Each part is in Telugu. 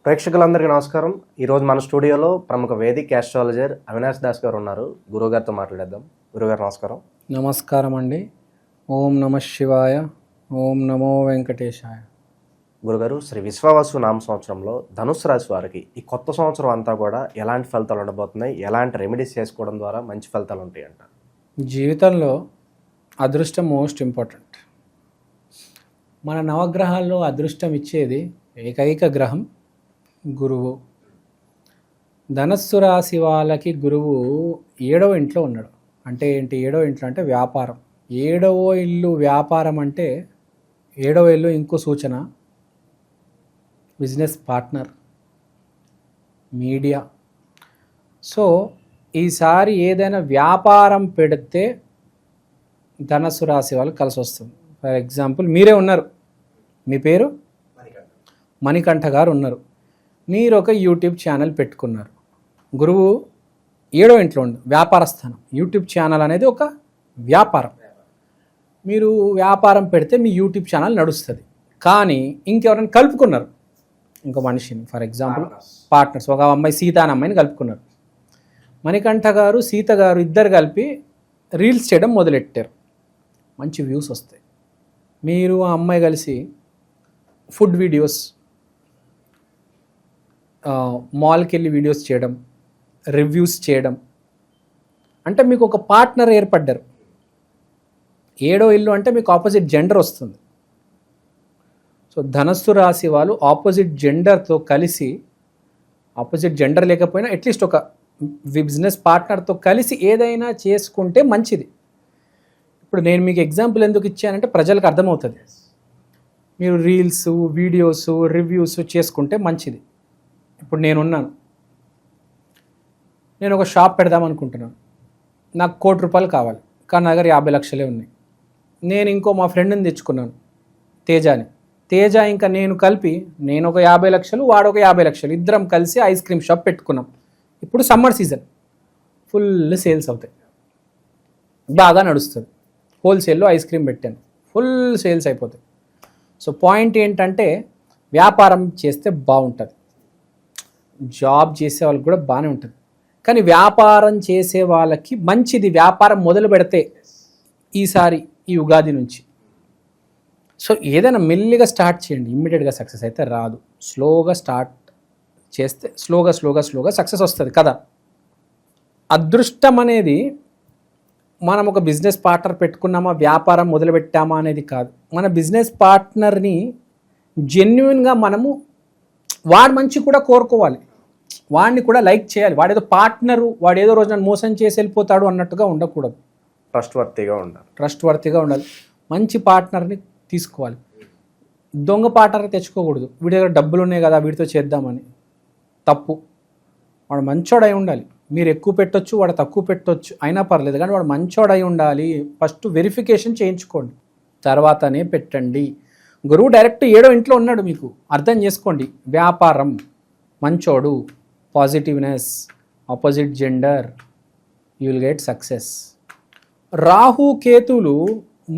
ప్రేక్షకులందరికీ నమస్కారం. ఈరోజు మన స్టూడియోలో ప్రముఖ వేదిక్ ఆస్ట్రాలజర్ అవినాష్ దాస్ గారు ఉన్నారు. గురువుగారితో మాట్లాడేద్దాం. గురుగారు నమస్కారం. నమస్కారం అండి. ఓం నమ శివాయ, ఓం నమో వెంకటేశాయ. గురుగారు, శ్రీ విశ్వావసు నామ సంవత్సరంలో ధనుసు రాశి వారికి ఈ కొత్త సంవత్సరం అంతా కూడా ఎలాంటి ఫలితాలు ఉండబోతున్నాయి, ఎలాంటి రెమెడీస్ చేసుకోవడం ద్వారా మంచి ఫలితాలు ఉంటాయి అంట? జీవితంలో అదృష్టం మోస్ట్ ఇంపార్టెంట్. మన నవగ్రహాల్లో అదృష్టం ఇచ్చేది ఏకైక గ్రహం గురువు. ధనస్సు రాశి వాళ్ళకి గురువు 7వ ఇంట్లో ఉన్నాడు. అంటే ఏంటి 7వ ఇంట్లో? అంటే వ్యాపారం. 7వ ఇల్లు వ్యాపారం అంటే 7వ ఇల్లు ఇంకో సూచన బిజినెస్ పార్ట్నర్, మీడియా. సో ఈసారి ఏదైనా వ్యాపారం పెడితే ధనస్సు రాశి వాళ్ళు కలిసి వస్తుంది. ఫర్ ఎగ్జాంపుల్ మీరే ఉన్నారు, మీ పేరు మణికంఠ గారు ఉన్నారు. మీరు ఒక యూట్యూబ్ ఛానల్ పెట్టుకున్నారు. గురువు 7వ ఇంట్లో ఉంది, వ్యాపార స్థానం. యూట్యూబ్ ఛానల్ అనేది ఒక వ్యాపారం. మీరు వ్యాపారం పెడితే మీ యూట్యూబ్ ఛానల్ నడుస్తుంది. కానీ ఇంకెవరైనా కలుపుకున్నారు, ఇంకో మనిషిని, ఫర్ ఎగ్జాంపుల్ పార్ట్నర్స్, ఒక అమ్మాయి సీత అనే అమ్మాయిని కలుపుకున్నారు. మణికంఠ గారు సీత గారు ఇద్దరు కలిపి రీల్స్ చేయడం మొదలెట్టారు. మంచి వ్యూస్ వస్తాయి. మీరు ఆ అమ్మాయి కలిసి ఫుడ్ వీడియోస్, మాల్కి వెళ్ళి వీడియోస్ చేయడం, రివ్యూస్ చేయడం, అంటే మీకు ఒక పార్ట్నర్ ఏర్పడ్డారు. 7వ ఇల్లు అంటే మీకు ఆపోజిట్ జెండర్ వస్తుంది. సో ధనస్సు రాశి వాళ్ళు ఆపోజిట్ జెండర్తో కలిసి, ఆపోజిట్ జెండర్ లేకపోయినా అట్లీస్ట్ ఒక బిజినెస్ పార్ట్నర్తో కలిసి ఏదైనా చేసుకుంటే మంచిది. ఇప్పుడు నేను మీకు ఎగ్జాంపుల్ ఎందుకు ఇచ్చానంటే ప్రజలకు అర్థమవుతుంది. మీరు రీల్స్, వీడియోస్, రివ్యూస్ చేసుకుంటే మంచిది. ఇప్పుడు నేనున్నాను, నేను ఒక షాప్ పెడదాం అనుకుంటున్నాను. నాకు ₹1,00,00,000 కావాలి, కానీ నా దగ్గర 50 లక్షలే ఉన్నాయి. నేను ఇంకో మా ఫ్రెండ్ని తెచ్చుకున్నాను, తేజాని. తేజ ఇంకా నేను కలిపి, నేను ఒక 50 లక్షలు, వాడు ఒక 50 లక్షలు, ఇద్దరం కలిసి ఐస్ క్రీమ్ షాప్ పెట్టుకున్నాం. ఇప్పుడు సమ్మర్ సీజన్, ఫుల్ సేల్స్ అవుతాయి, బాగా నడుస్తుంది. హోల్సేల్లో ఐస్ క్రీమ్ పెట్టాను, ఫుల్ సేల్స్ అయిపోతాయి. సో పాయింట్ ఏంటంటే వ్యాపారం చేస్తే బాగుంటుంది. జాబ్ చేసే వాళ్ళకి కూడా బాగానే ఉంటుంది, కానీ వ్యాపారం చేసే వాళ్ళకి మంచిది వ్యాపారం మొదలు పెడితే ఈసారి ఈ ఉగాది నుంచి. సో ఏదైనా మెల్లిగా స్టార్ట్ చేయండి, ఇమ్మీడియట్గా సక్సెస్ అయితే రాదు. స్లోగా స్టార్ట్ చేస్తే స్లోగా సక్సెస్ వస్తుంది కదా. అదృష్టం అనేది మనం ఒక బిజినెస్ పార్ట్నర్ పెట్టుకున్నామా, వ్యాపారం మొదలుపెట్టామా అనేది కాదు. మన బిజినెస్ పార్ట్నర్ని జెన్యున్గా మనము వాడు మంచి కూడా కోరుకోవాలి, వాడిని కూడా లైక్ చేయాలి. వాడేదో పార్ట్నరు, వాడేదో రోజు నన్ను మోసం చేసి వెళ్ళిపోతాడు అన్నట్టుగా ఉండకూడదు. ట్రస్ట్ వర్తీగా ఉండాలి. మంచి పార్ట్నర్ని తీసుకోవాలి. దొంగ పార్ట్నర్ని తెచ్చుకోకూడదు. వీడి దగ్గర డబ్బులు ఉన్నాయి కదా వీడితో చేద్దామని, తప్పు. వాడు మంచోడై ఉండాలి. మీరు ఎక్కువ పెట్టొచ్చు, వాడు తక్కువ పెట్టొచ్చు, అయినా పర్లేదు, కానీ వాడు మంచోడై ఉండాలి. ఫస్ట్ వెరిఫికేషన్ చేయించుకోండి, తర్వాతనే పెట్టండి. గురువు డైరెక్ట్ 7వ ఇంట్లో ఉన్నాడు, మీకు అర్థం చేసుకోండి. వ్యాపారం, మంచోడు, positiveness, opposite gender, you will get success. Rahu కేతువులు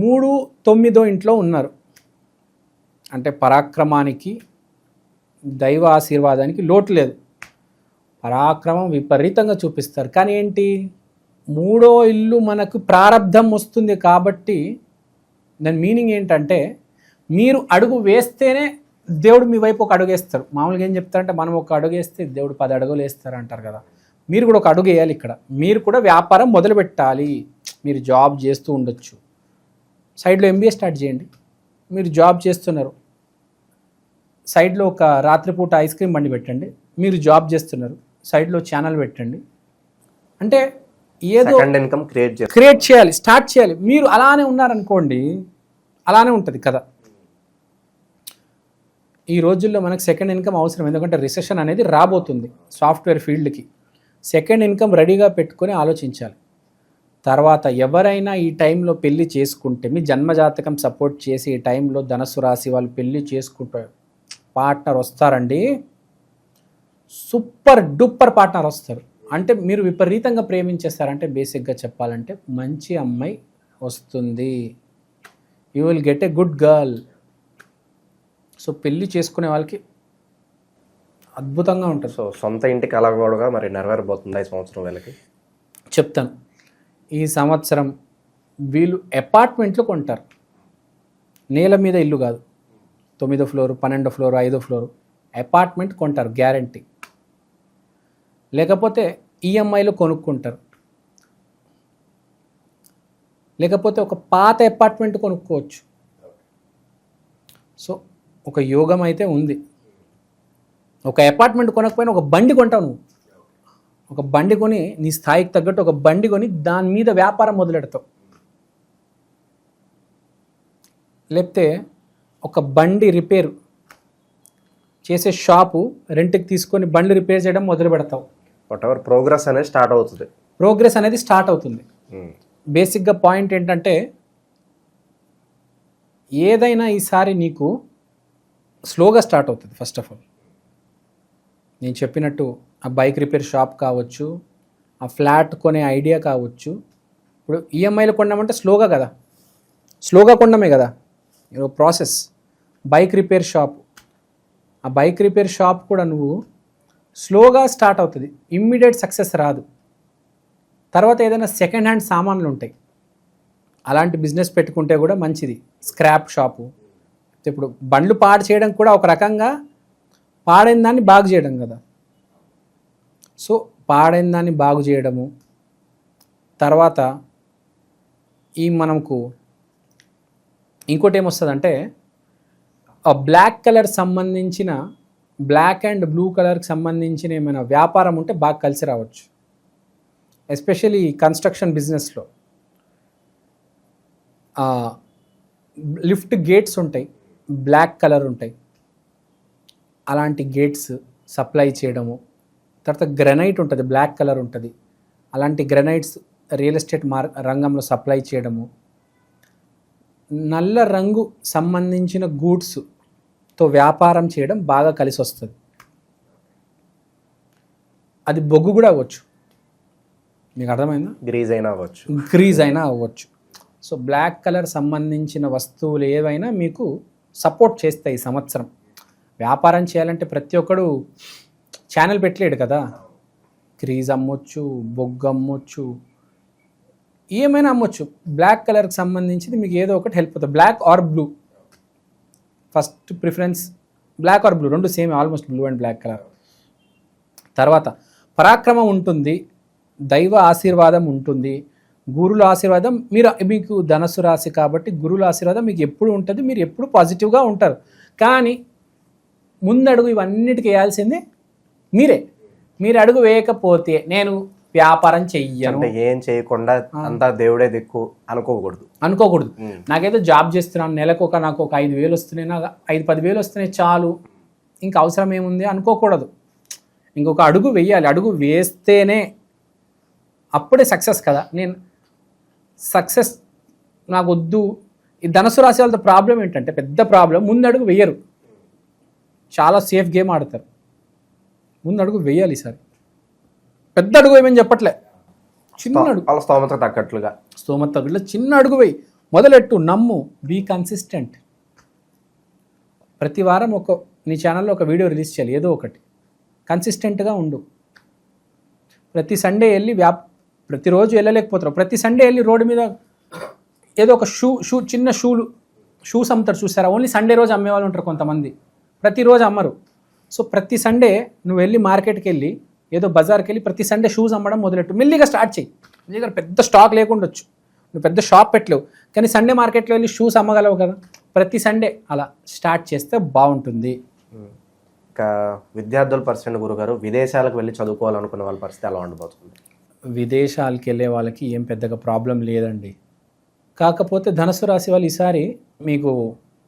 3, 9వ ఇంట్లో ఉన్నారు. అంటే పరాక్రమానికి, దైవ ఆశీర్వాదానికి లోటు లేదు. పరాక్రమం విపరీతంగా చూపిస్తారు. కానీ ఏంటి, 3వ ఇల్లు మనకు ప్రారంధం వస్తుంది కాబట్టి దాని మీనింగ్ ఏంటంటే మీరు అడుగు వేస్తేనే దేవుడు మీ వైపు ఒక అడుగు వేస్తారు. మామూలుగా ఏం చెప్తారంటే మనం ఒక అడుగు వేస్తే దేవుడు 10 అడుగులు వేస్తారు అంటారు కదా. మీరు కూడా ఒక అడుగు వేయాలి. ఇక్కడ మీరు కూడా వ్యాపారం మొదలు పెట్టాలి. మీరు జాబ్ చేస్తూ ఉండొచ్చు, సైడ్లో MBA స్టార్ట్ చేయండి. మీరు జాబ్ చేస్తున్నారు, సైడ్లో ఒక రాత్రిపూట ఐస్ క్రీమ్ బండి పెట్టండి. మీరు జాబ్ చేస్తున్నారు, సైడ్లో ఛానల్ పెట్టండి. అంటే ఏదో ఇన్కమ్ క్రియేట్ చేయాలి, స్టార్ట్ చేయాలి. మీరు అలానే ఉన్నారనుకోండి, అలానే ఉంటుంది కదా. ఈ రోజుల్లో మనకు సెకండ్ ఇన్కమ్ అవసరం, ఎందుకంటే రిసెషన్ అనేది రాబోతుంది సాఫ్ట్వేర్ ఫీల్డ్కి. సెకండ్ ఇన్కమ్ రెడీగా పెట్టుకొని ఆలోచించాలి. తర్వాత ఎవరైనా ఈ టైంలో పెళ్లి చేసుకుంటే, మీ జన్మజాతకం సపోర్ట్ చేసి ఈ టైంలో ధనస్సు రాశి వాళ్ళు పెళ్లి చేసుకుంటారు, పార్ట్నర్ వస్తారండి, సూపర్ డూపర్ పార్ట్నర్ వస్తారు. అంటే మీరు విపరీతంగా ప్రేమించేస్తారంటే, బేసిక్గా చెప్పాలంటే మంచి అమ్మాయి వస్తుంది. You will get a good girl. So పెళ్ళి చేసుకునే వాళ్ళకి అద్భుతంగా ఉంటుంది. సో సొంత ఇంటికి అలా కూడా మరి నెరవేరబోతుంది ఈ సంవత్సరం వీళ్ళకి. చెప్తాను, ఈ సంవత్సరం వీళ్ళు అపార్ట్మెంట్లు కొంటారు. నేల మీద ఇల్లు కాదు, 9వ ఫ్లోరు, 12వ ఫ్లోరు, 5వ ఫ్లోరు అపార్ట్మెంట్ కొంటారు గ్యారంటీ. లేకపోతే ఈఎంఐలు కొనుక్కుంటారు, లేకపోతే ఒక పాత అపార్ట్మెంట్ కొనుక్కోవచ్చు. సో ఒక యోగం అయితే ఉంది. ఒక అపార్ట్మెంట్ కొనకపోయినా ఒక బండి కొంటావు నువ్వు. ఒక బండి కొని నీ స్థాయికి తగ్గట్టు ఒక బండి కొని దాని మీద వ్యాపారం మొదలెడతావు. లేకపోతే ఒక బండి రిపేర్ చేసే షాపు రెంట్కి తీసుకొని బండి రిపేర్ చేయడం మొదలు పెడతావు. వాట్ ఎవర్ ప్రోగ్రెస్ అనేది స్టార్ట్ అవుతుంది. ప్రోగ్రెస్ అనేది స్టార్ట్ అవుతుంది. బేసిక్గా పాయింట్ ఏంటంటే ఏదైనా ఈసారి నీకు స్లోగా స్టార్ట్ అవుతుంది. ఫస్ట్ ఆఫ్ ఆల్ నేను చెప్పినట్టు ఆ బైక్ రిపేర్ షాప్ కావచ్చు, ఆ ఫ్లాట్ కొనే ఐడియా కావచ్చు. ఇప్పుడు ఈఎంఐలు కొన్నామంటే స్లోగా కదా, స్లోగా కొనడమే కదా ప్రాసెస్. బైక్ రిపేర్ షాప్, ఆ బైక్ రిపేర్ షాప్ కూడా నువ్వు స్లోగా స్టార్ట్ అవుతుంది, ఇమ్మీడియట్ సక్సెస్ రాదు. తర్వాత ఏదైనా సెకండ్ హ్యాండ్ సామాన్లు ఉంటాయి, అలాంటి బిజినెస్ పెట్టుకుంటే కూడా మంచిది. స్క్రాప్ షాపు, ఇప్పుడు బండ్లు పాడు చేయడం కూడా ఒక రకంగా పాడైన దాన్ని బాగు చేయడం కదా. సో పాడైన దాన్ని బాగు చేయడము, తర్వాత ఈ మనకు ఇంకోటి ఏమొస్తుందంటే ఆ బ్లాక్ కలర్ సంబంధించిన, బ్లాక్ అండ్ బ్లూ కలర్కి సంబంధించిన ఏమైనా వ్యాపారం ఉంటే బాగా కలిసి రావచ్చు. ఎస్పెషల్లీ కన్స్ట్రక్షన్ బిజినెస్లో లిఫ్ట్ గేట్స్ ఉంటాయి, బ్లాక్ కలర్ ఉంటాయి, అలాంటి గేట్స్ సప్లై చేయడము. తర్వాత గ్రెనైట్ ఉంటుంది, బ్లాక్ కలర్ ఉంటుంది, అలాంటి గ్రెనైట్స్ రియల్ ఎస్టేట్ రంగంలో సప్లై చేయడము. నల్ల రంగు సంబంధించిన గూడ్స్తో వ్యాపారం చేయడం బాగా కలిసి వస్తుంది. అది బొగ్గు కూడా అవ్వచ్చు, మీకు అర్థమైందా? గ్రీజ్ అయినా అవ్వచ్చు, గ్రీజ్ అయినా అవ్వచ్చు. సో బ్లాక్ కలర్ సంబంధించిన వస్తువులు ఏవైనా మీకు సపోర్ట్ చేస్తాయి ఈ సంవత్సరం. వ్యాపారం చేయాలంటే ప్రతి ఒక్కడు ఛానల్ పెట్టలేడు కదా. గ్రీజ్ అమ్మొచ్చు, బొగ్గు అమ్మొచ్చు, ఏమైనా అమ్మొచ్చు. బ్లాక్ కలర్కి సంబంధించింది మీకు ఏదో ఒకటి హెల్ప్ అవుతుంది. Black or blue, first preference black or blue, రెండు same, almost blue and black colour. తర్వాత పరాక్రమం ఉంటుంది, దైవ ఆశీర్వాదం ఉంటుంది, గురుల ఆశీర్వాదం. మీకు ధనస్సు రాశి కాబట్టి గురుల ఆశీర్వాదం మీకు ఎప్పుడు ఉంటుంది, మీరు ఎప్పుడు పాజిటివ్గా ఉంటారు. కానీ ముందడుగు ఇవన్నిటికీ వేయాల్సింది మీరే. మీరు అడుగు వేయకపోతే నేను వ్యాపారం చెయ్యను, అంటే ఏం చేయకుండా అంతా దేవుడే దిక్కు అనుకోకూడదు. నాకైతే జాబ్ చేస్తున్నాను, నెలకు నాకు ఒక 5,000 వస్తున్నాయి, నాకు 5-10,000 వస్తున్నాయి చాలు, ఇంకా అవసరం ఏముంది అనుకోకూడదు. ఇంకొక అడుగు వేయాలి. అడుగు వేస్తేనే అప్పుడే సక్సెస్ కదా. నేను సక్సెస్ నాకు వద్దు. ఈ ధనుసు రాశి వాళ్ళతో ప్రాబ్లం ఏంటంటే, పెద్ద ప్రాబ్లం, ముందు అడుగు వేయరు. చాలా సేఫ్ గేమ్ ఆడతారు. ముందు అడుగు వేయాలి. ఈసారి పెద్ద అడుగు వేయమని చెప్పట్లే, చిన్న అడుగు, వాళ్ళ స్తోమత తగ్గట్లుగా చిన్న అడుగు వేయి, మొదలెట్టు, నమ్ము, బీ కన్సిస్టెంట్. ప్రతి వారం నీ ఛానల్లో ఒక వీడియో రిలీజ్ చేయాలి, ఏదో ఒకటి. కన్సిస్టెంట్గా ఉండు. ప్రతి సండే వెళ్ళి ప్రతిరోజు వెళ్ళలేకపోతారు, ప్రతి సండే వెళ్ళి రోడ్డు మీద ఏదో ఒక చిన్న షూస్ అమ్ముతారు చూసారా, ఓన్లీ సండే రోజు అమ్మేవాళ్ళు ఉంటారు కొంతమంది, ప్రతిరోజు అమ్మరు. సో ప్రతి సండే నువ్వు వెళ్ళి మార్కెట్కి వెళ్ళి ఏదో బజార్కి వెళ్ళి ప్రతి సండే షూస్ అమ్మడం మొదలెట్టు. మెల్లిగా స్టార్ట్ చేయి. నీ దగ్గర పెద్ద స్టాక్ లేకుండొచ్చు, నువ్వు పెద్ద షాప్ పెట్టలేవు, కానీ సండే మార్కెట్లో వెళ్ళి షూస్ అమ్మగలవు కదా. ప్రతి సండే అలా స్టార్ట్ చేస్తే బాగుంటుంది. ఇంకా విద్యార్థుల పరిస్థితి గురుగారు, విదేశాలకు వెళ్ళి చదువుకోవాలనుకునే వాళ్ళ పరిస్థితి ఎలా ఉండబోతుంది? విదేశాలకు వెళ్ళే వాళ్ళకి ఏం పెద్దగా ప్రాబ్లం లేదండి. కాకపోతే ధనుసు రాశి వాళ్ళు ఈసారి మీకు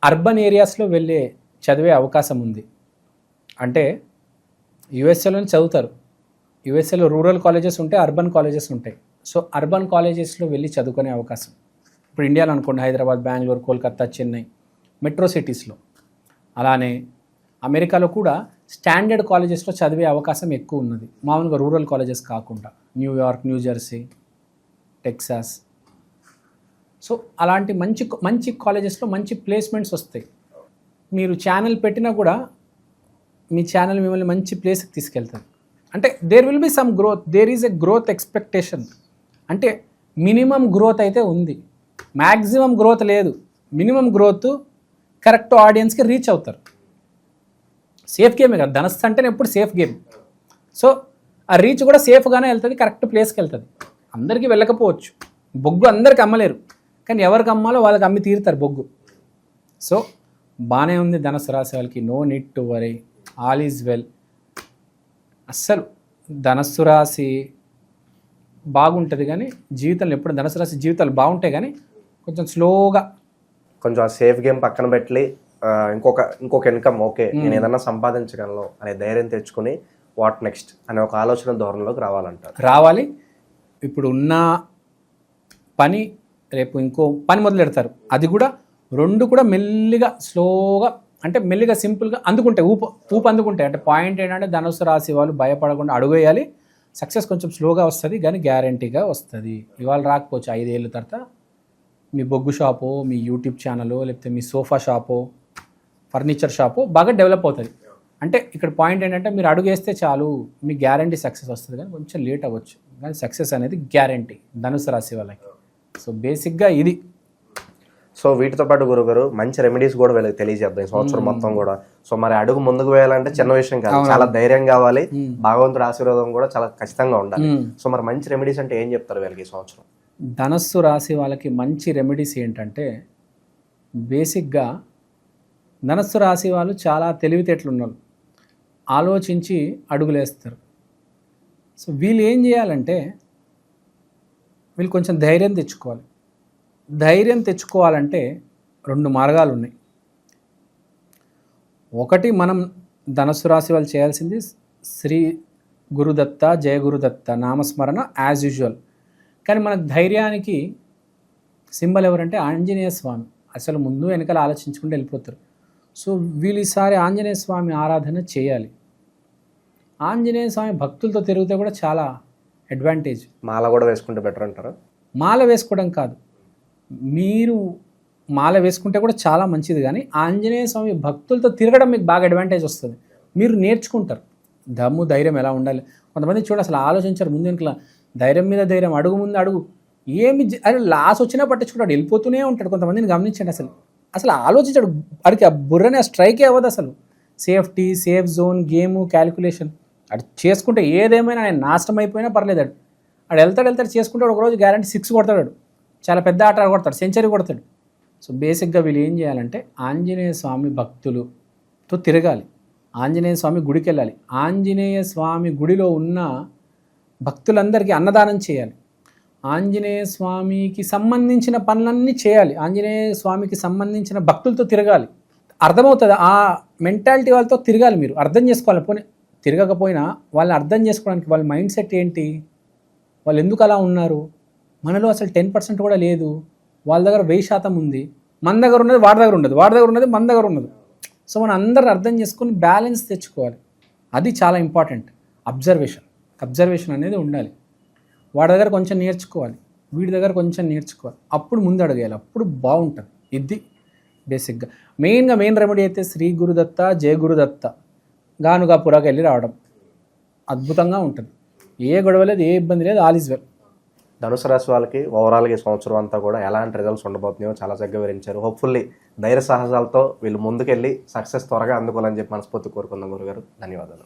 అర్బన్ ఏరియాస్లో వెళ్ళే చదివే అవకాశం ఉంది. అంటే యుఎస్ఏలోనే చదువుతారు. యుఎస్ఏలో రూరల్ కాలేజెస్ ఉంటాయి, అర్బన్ కాలేజెస్ ఉంటాయి. సో అర్బన్ కాలేజెస్లో వెళ్ళి చదువుకునే అవకాశం. ఇప్పుడు ఇండియాలో అనుకోండి, హైదరాబాద్, బెంగళూరు, కోల్కతా, చెన్నై, మెట్రో సిటీస్లో. అలానే అమెరికాలో కూడా స్టాండర్డ్ కాలేజెస్లో చదివే అవకాశం ఎక్కువ ఉన్నది, మామూలుగా రూరల్ కాలేజెస్ కాకుండా. New York, New Jersey, Texas. సో అలాంటి మంచి కాలేజెస్లో మంచి ప్లేస్మెంట్స్ వస్తాయి. మీరు ఛానల్ పెట్టినా కూడా మీ ఛానల్ మిమ్మల్ని మంచి ప్లేస్కి తీసుకెళ్తుంది. అంటే there will be some growth, there is a growth expectation. అంటే మినిమం గ్రోత్ అయితే ఉంది, మ్యాక్సిమం గ్రోత్ లేదు. మినిమం గ్రోత్ కరెక్ట్ ఆడియన్స్కి రీచ్ అవుతారు. సేఫ్ గేమే కదా ధనస్సు అంటేనే ఎప్పుడు సేఫ్ గేమ్. సో ఆ రీచ్ కూడా సేఫ్గానే వెళ్తుంది, కరెక్ట్ ప్లేస్కి వెళ్తుంది. అందరికీ వెళ్ళకపోవచ్చు, బొగ్గు అందరికి అమ్మలేరు, కానీ ఎవరికి అమ్మాలో వాళ్ళకి అమ్మి తీరుతారు బొగ్గు. సో బాగానే ఉంది ధనుసు రాశి వాళ్ళకి, no need to worry, all is well. అస్సలు ధనస్సు రాశి బాగుంటుంది, కానీ జీవితంలో ఎప్పుడు ధనుసు రాశి జీవితాలు బాగుంటాయి, కానీ కొంచెం స్లోగా కొంచెం ఆ సేఫ్ గేమ్ పక్కన పెట్టి ఇంకొక ఇన్కమ్ ఓకే నేను ఏదన్నా సంపాదించగలను అనే ధైర్యం తెచ్చుకుని వాట్ నెక్స్ట్ అనే ఒక ఆలోచన ధోరణిలోకి రావాలి. ఇప్పుడు ఉన్న పని రేపు ఇంకో పని మొదలెడతారు, అది కూడా రెండు కూడా మెల్లిగా స్లోగా, అంటే మెల్లిగా సింపుల్గా అందుకుంటాయి, ఊపు అందుకుంటాయి. అంటే పాయింట్ ఏంటంటే ధనుసు రాశి వాళ్ళు భయపడకుండా అడుగేయాలి. సక్సెస్ కొంచెం స్లోగా వస్తుంది, కానీ గ్యారంటీగా వస్తుంది. ఇవాళ రాకపోవచ్చు, 5 ఏళ్ళ తర్వాత మీ బొగ్గు షాపో, మీ యూట్యూబ్ ఛానలో, లేకపోతే మీ సోఫా షాపో, ఫర్నిచర్ షాపో బాగా డెవలప్ అవుతుంది. అంటే ఇక్కడ పాయింట్ ఏంటంటే మీరు అడుగేస్తే చాలు, మీ గ్యారంటీ సక్సెస్ వస్తుంది, కానీ కొంచెం లేట్ అవ్వచ్చు, కానీ సక్సెస్ అనేది గ్యారంటీ ధనుసు రాశి వాళ్ళకి. సో బేసిక్గా ఇది. సో వీటితో పాటు గురుగారు మంచి రెమెడీస్ కూడా వీళ్ళకి తెలియజేద్దాం ఈ సంవత్సరం మొత్తం కూడా. సో మరి అడుగు ముందుకు వేయాలంటే చిన్న విషయం కాదు, చాలా ధైర్యం కావాలి, భగవంతుడి ఆశీర్వాదం కూడా చాలా ఖచ్చితంగా ఉండాలి. సో మరి మంచి రెమెడీస్ అంటే ఏం చెప్తారు వీళ్ళకి ఈ సంవత్సరం? ధనస్సు రాశి వాళ్ళకి మంచి రెమెడీస్ ఏంటంటే, బేసిక్గా ధనస్సు రాశి వాళ్ళు చాలా తెలివితేటలు ఉన్నారు, ఆలోచించి అడుగులేస్తారు. సో వీళ్ళు ఏం చేయాలంటే, వీళ్ళు కొంచెం ధైర్యం తెచ్చుకోవాలి. ధైర్యం తెచ్చుకోవాలంటే 2 మార్గాలు ఉన్నాయి. ఒకటి, మనం ధనస్సు రాశి వాళ్ళు చేయాల్సింది శ్రీ గురుదత్త, జయ గురుదత్త నామస్మరణ యాజ్ యూజువల్. కానీ మనకు ధైర్యానికి సింబల్ ఎవరంటే ఆంజనేయ స్వామి. అసలు ముందు వెనకాల ఆలోచించుకుంటూ వెళ్ళిపోతారు. సో వీళ్ళు ఈసారి ఆంజనేయ స్వామి ఆరాధన చేయాలి. ఆంజనేయ స్వామి భక్తులతో తిరిగితే కూడా చాలా అడ్వాంటేజ్. మాల కూడా వేసుకుంటే బెటర్ అంటారా? మాల వేసుకోవడం కాదు, మీరు మాల వేసుకుంటే కూడా చాలా మంచిది, కానీ ఆంజనేయ స్వామి భక్తులతో తిరగడం మీకు బాగా అడ్వాంటేజ్ వస్తుంది. మీరు నేర్చుకుంటారు దమ్ము ధైర్యం ఎలా ఉండాలి. కొంతమంది చూడ అసలు ఆలోచించారు, ముందు వెనకల ధైర్యం మీద ధైర్యం, అడుగు ముందు అడుగు, ఏమి అరే లాస్ వచ్చినా పట్టించుకుంటాడు, వెళ్ళిపోతూనే ఉంటాడు. కొంతమందిని గమనించండి, అసలు ఆలోచించాడు, అడికి ఆ బుర్రనే స్ట్రైకే అవ్వదు అసలు. Safety, safe zone, game, calculation అటు చేసుకుంటే ఏదేమైనా ఆయన నాశనం అయిపోయినా పర్లేదు. అడు వెళ్తాడు చేసుకుంటాడు, ఒకరోజు గ్యారంటీ 6 కొడతాడు, చాలా పెద్ద ఆట కొడతాడు, సెంచరీ కొడతాడు. సో బేసిక్గా వీళ్ళు ఏం చేయాలంటే ఆంజనేయ స్వామి భక్తులతో తిరగాలి, ఆంజనేయ స్వామి గుడికి వెళ్ళాలి, ఆంజనేయ స్వామి గుడిలో ఉన్న భక్తులందరికీ అన్నదానం చేయాలి, ఆంజనేయ స్వామికి సంబంధించిన పనులన్నీ చేయాలి, ఆంజనేయ స్వామికి సంబంధించిన భక్తులతో తిరగాలి. అర్థమవుతుంది ఆ మెంటాలిటీ వాళ్ళతో తిరగాలి. మీరు అర్థం చేసుకోవాలి. పోనీ తిరగకపోయినా వాళ్ళని అర్థం చేసుకోవడానికి వాళ్ళ మైండ్ సెట్ ఏంటి, వాళ్ళు ఎందుకు అలా ఉన్నారు, మనలో అసలు 10% కూడా లేదు, వాళ్ళ దగ్గర 1000% ఉంది, మన దగ్గర ఉన్నది వాడి దగ్గర ఉండదు, వాడి దగ్గర ఉన్నది మన దగ్గర ఉండదు. సో మనం అందరూ అర్థం చేసుకొని బ్యాలెన్స్ తెచ్చుకోవాలి. అది చాలా ఇంపార్టెంట్. అబ్జర్వేషన్ అనేది ఉండాలి. వాడి దగ్గర కొంచెం నేర్చుకోవాలి, వీడి దగ్గర కొంచెం నేర్చుకోవాలి, అప్పుడు ముందు అడగాలి, అప్పుడు బాగుంటుంది. ఇది బేసిక్గా మెయిన్ రెమెడీ అయితే శ్రీ గురుదత్త, జయ గురుదత్త గానుగాపురాకి వెళ్ళి రావడం అద్భుతంగా ఉంటుంది. ఏ గొడవ లేదు, ఏ ఇబ్బంది లేదు, ఆల్ ఈజ్ వెల్. ధనుసు రాశి వాళ్ళకి ఓవరాల్గా ఈ సంవత్సరం అంతా కూడా ఎలాంటి రిజల్ట్స్ ఉండబోతున్నాయో చాలా చక్కగా వివరించారు. హోప్ఫుల్లీ ధైర్య సాహసాలతో వీళ్ళు ముందుకెళ్ళి సక్సెస్ త్వరగా అందుకోవాలని చెప్పి మనస్ఫూర్తి కోరుకుందాం గురుగారు. ధన్యవాదాలు.